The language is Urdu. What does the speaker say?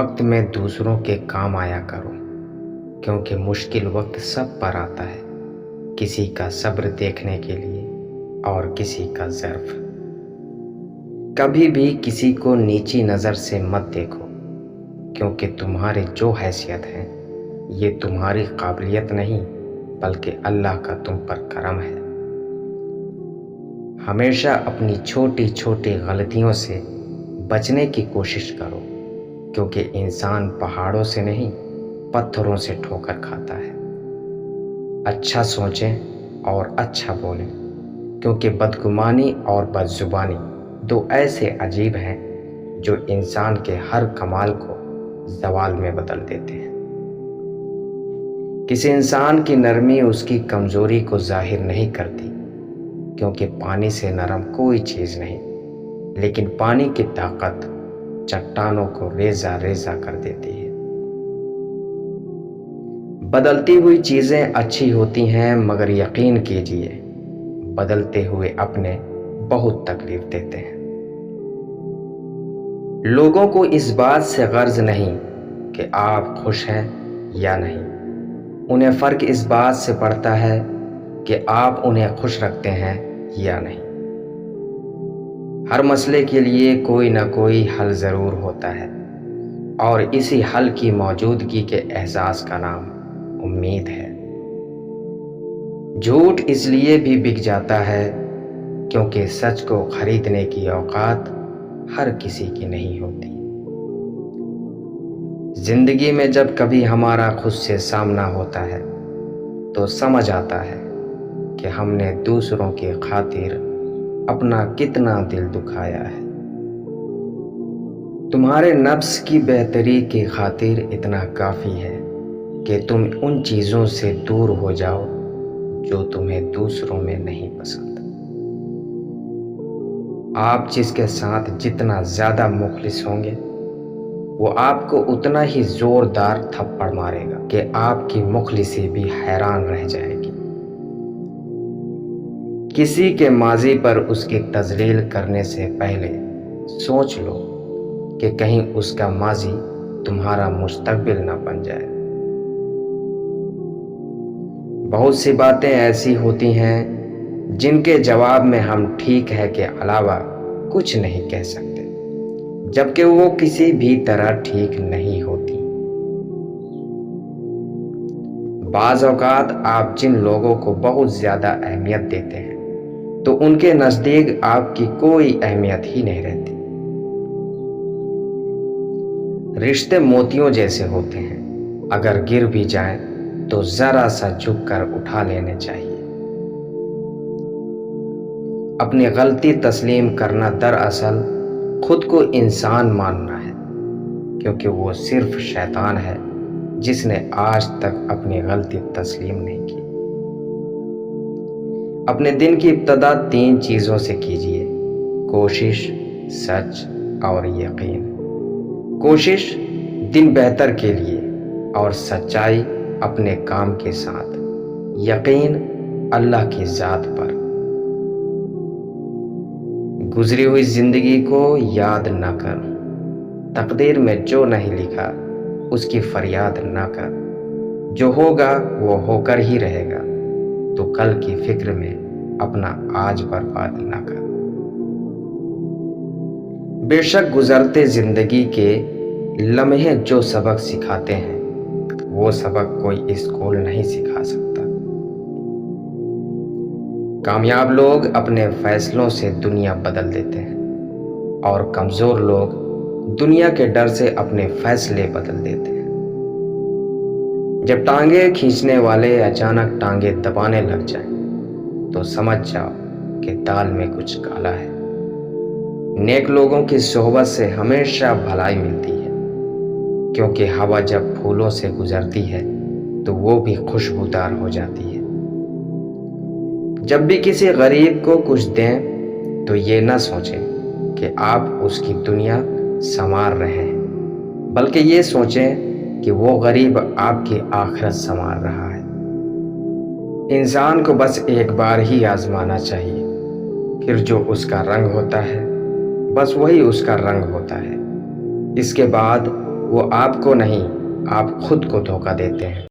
وقت میں دوسروں کے کام آیا کرو، کیونکہ مشکل وقت سب پر آتا ہے، کسی کا صبر دیکھنے کے لیے اور کسی کا ظرف۔ کبھی بھی کسی کو نیچی نظر سے مت دیکھو، کیونکہ تمہاری جو حیثیت ہے یہ تمہاری قابلیت نہیں بلکہ اللہ کا تم پر کرم ہے۔ ہمیشہ اپنی چھوٹی چھوٹی غلطیوں سے بچنے کی کوشش کرو، کیونکہ انسان پہاڑوں سے نہیں پتھروں سے ٹھوکر کھاتا ہے۔ اچھا سوچیں اور اچھا بولیں، کیونکہ بدگمانی اور بدزبانی دو ایسے عجیب ہیں جو انسان کے ہر کمال کو زوال میں بدل دیتے ہیں۔ کسی انسان کی نرمی اس کی کمزوری کو ظاہر نہیں کرتی، کیونکہ پانی سے نرم کوئی چیز نہیں، لیکن پانی کی طاقت چٹانوں کو ریزہ ریزہ کر دیتی ہے۔ بدلتی ہوئی چیزیں اچھی ہوتی ہیں، مگر یقین کیجیے بدلتے ہوئے اپنے بہت تکلیف دیتے ہیں۔ لوگوں کو اس بات سے غرض نہیں کہ آپ خوش ہیں یا نہیں، انہیں فرق اس بات سے پڑتا ہے کہ آپ انہیں خوش رکھتے ہیں یا نہیں۔ ہر مسئلے کے لیے کوئی نہ کوئی حل ضرور ہوتا ہے، اور اسی حل کی موجودگی کے احساس کا نام امید ہے۔ جھوٹ اس لیے بھی بک جاتا ہے کیونکہ سچ کو خریدنے کی اوقات ہر کسی کی نہیں ہوتی۔ زندگی میں جب کبھی ہمارا خود سے سامنا ہوتا ہے تو سمجھ آتا ہے کہ ہم نے دوسروں کی خاطر اپنا کتنا دل دکھایا ہے۔ تمہارے نفس کی بہتری کی خاطر اتنا کافی ہے کہ تم ان چیزوں سے دور ہو جاؤ جو تمہیں دوسروں میں نہیں پسند۔ آپ جس کے ساتھ جتنا زیادہ مخلص ہوں گے وہ آپ کو اتنا ہی زوردار تھپڑ مارے گا کہ آپ کی مخلصی بھی حیران رہ جائے گی۔ کسی کے ماضی پر اس کی تذلیل کرنے سے پہلے سوچ لو کہ کہیں اس کا ماضی تمہارا مستقبل نہ بن جائے۔ بہت سی باتیں ایسی ہوتی ہیں جن کے جواب میں ہم ٹھیک ہے کے علاوہ کچھ نہیں کہہ سکتے، جبکہ وہ کسی بھی طرح ٹھیک نہیں ہوتی۔ بعض اوقات آپ جن لوگوں کو بہت زیادہ اہمیت دیتے ہیں تو ان کے نزدیک آپ کی کوئی اہمیت ہی نہیں رہتی۔ رشتے موتیوں جیسے ہوتے ہیں، اگر گر بھی جائیں تو ذرا سا جھک کر اٹھا لینے چاہیے۔ اپنی غلطی تسلیم کرنا دراصل خود کو انسان ماننا ہے، کیونکہ وہ صرف شیطان ہے جس نے آج تک اپنی غلطی تسلیم نہیں کی۔ اپنے دن کی ابتدا 3 چیزوں سے کیجیے: کوشش، سچ اور یقین۔ کوشش دن بہتر کے لیے اور سچائی اپنے کام کے ساتھ، یقین اللہ کی ذات پر۔ گزری ہوئی زندگی کو یاد نہ کر، تقدیر میں جو نہیں لکھا اس کی فریاد نہ کر، جو ہوگا وہ ہو کر ہی رہے گا، تو کل کی فکر میں اپنا آج برباد نہ کر۔ بے شک گزرتے زندگی کے لمحے جو سبق سکھاتے ہیں وہ سبق کوئی اسکول نہیں سکھا سکتا۔ کامیاب لوگ اپنے فیصلوں سے دنیا بدل دیتے ہیں، اور کمزور لوگ دنیا کے ڈر سے اپنے فیصلے بدل دیتے ہیں۔ جب ٹانگیں کھینچنے والے اچانک ٹانگیں دبانے لگ جائیں تو سمجھ جاؤ کہ دال میں کچھ کالا ہے۔ نیک لوگوں کی صحبت سے ہمیشہ بھلائی ملتی ہے، کیونکہ ہوا جب پھولوں سے گزرتی ہے تو وہ بھی خوشبودار ہو جاتی ہے۔ جب بھی کسی غریب کو کچھ دیں تو یہ نہ سوچیں کہ آپ اس کی دنیا سنوار رہے ہیں، بلکہ یہ سوچیں کہ وہ غریب آپ کی آخرت سنوار رہا ہے۔ انسان کو بس ایک بار ہی آزمانا چاہیے، پھر جو اس کا رنگ ہوتا ہے بس وہی اس کا رنگ ہوتا ہے۔ اس کے بعد وہ آپ کو نہیں، آپ خود کو دھوکہ دیتے ہیں۔